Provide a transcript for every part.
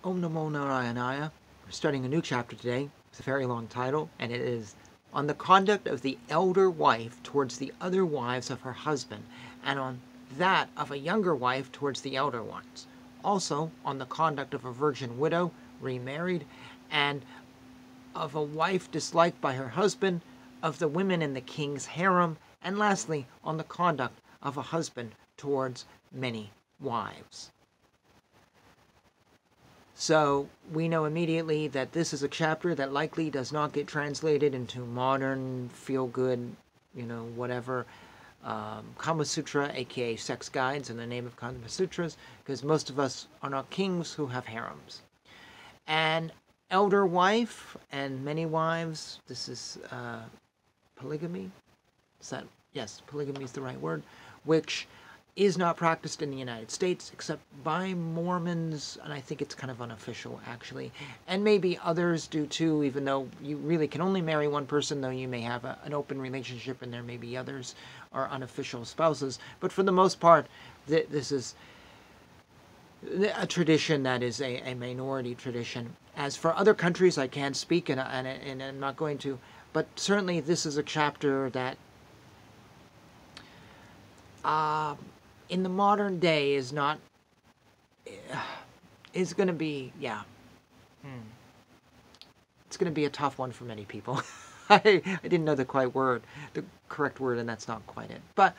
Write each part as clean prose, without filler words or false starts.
Om Namo Narayanaya. We're starting a new chapter today. It's a very long title, and it is on the conduct of the elder wife towards the other wives of her husband, and on that of a younger wife towards the elder ones. Also, on the conduct of a virgin widow, remarried, and of a wife disliked by her husband, of the women in the king's harem, and lastly, on the conduct of a husband towards many wives. So we know immediately that this is a chapter that likely does not get translated into modern, feel-good, whatever, Kama Sutra, aka sex guides in the name of Kama Sutras, because most of us are not kings who have harems. And elder wife and many wives, this is polygamy. Yes, polygamy is the right word, which is not practiced in the United States except by Mormons, and I think it's kind of unofficial actually, and maybe others do too, even though you really can only marry one person, though you may have an open relationship and there may be others are unofficial spouses. But for the most part, this is a tradition that is a minority tradition. As for other countries, I can't speak, and I'm not going to, but certainly this is a chapter that in the modern day is going to be, it's going to be a tough one for many people. I didn't know the correct word, and that's not quite it. But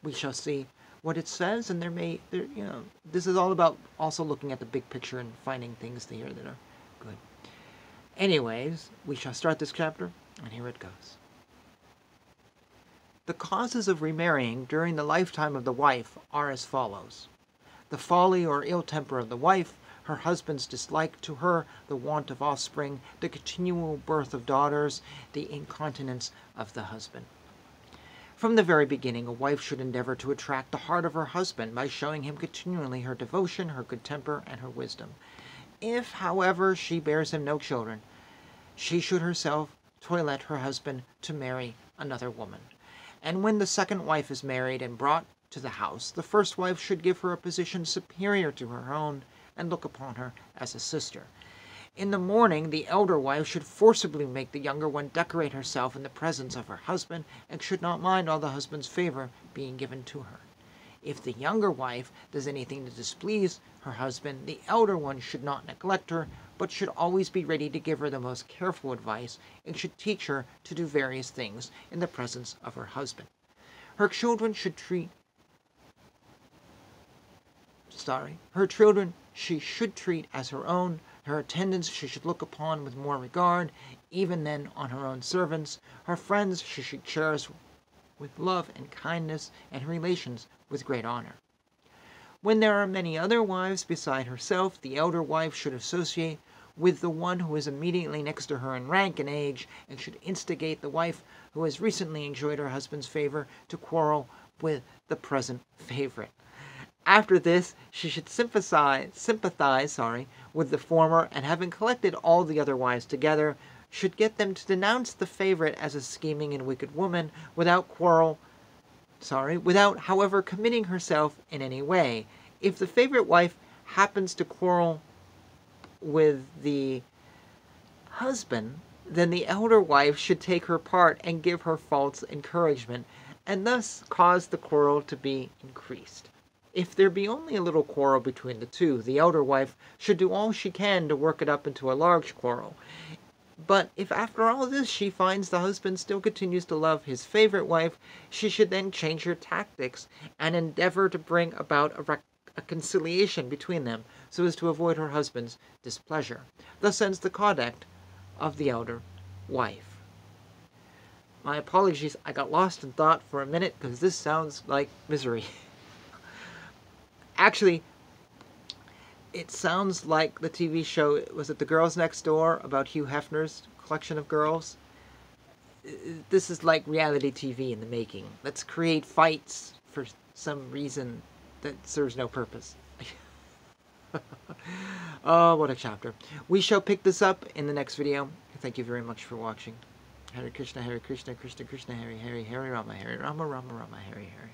we shall see what it says, and this is all about also looking at the big picture and finding things here that are good. Anyways, we shall start this chapter, and here it goes. The causes of remarrying during the lifetime of the wife are as follows: the folly or ill temper of the wife, her husband's dislike to her, the want of offspring, the continual birth of daughters, the incontinence of the husband. From the very beginning, a wife should endeavor to attract the heart of her husband by showing him continually her devotion, her good temper, and her wisdom. If, however, she bears him no children, she should herself toilette her husband to marry another woman. And when the second wife is married and brought to the house, the first wife should give her a position superior to her own and look upon her as a sister. In the morning, the elder wife should forcibly make the younger one decorate herself in the presence of her husband and should not mind all the husband's favor being given to her. If the younger wife does anything to displease her husband, the elder one should not neglect her, but should always be ready to give her the most careful advice and should teach her to do various things in the presence of her husband. Her children she should treat as her own. Her attendants she should look upon with more regard, even than on her own servants. Her friends she should cherish with love and kindness, and her relations with great honor. When there are many other wives beside herself, the elder wife should associate with the one who is immediately next to her in rank and age, and should instigate the wife who has recently enjoyed her husband's favor to quarrel with the present favorite. After this, she should sympathize with the former, and having collected all the other wives together, should get them to denounce the favorite as a scheming and wicked woman, without however committing herself in any way. If the favorite wife happens to quarrel with the husband, then the elder wife should take her part and give her false encouragement, and thus cause the quarrel to be increased. If there be only a little quarrel between the two, the elder wife should do all she can to work it up into a large quarrel. But if after all this she finds the husband still continues to love his favorite wife, she should then change her tactics and endeavor to bring about a conciliation between them so as to avoid her husband's displeasure. Thus ends the conduct of the elder wife. My apologies, I got lost in thought for a minute because this sounds like misery. Actually, it sounds like the TV show, was it The Girls Next Door, about Hugh Hefner's collection of girls? This is like reality TV in the making. Let's create fights for some reason that serves no purpose. Oh, what a chapter. We shall pick this up in the next video. Thank you very much for watching. Hare Krishna, Krishna Krishna, Hare Hare, Hare Rama, Rama Rama, Hare Hare.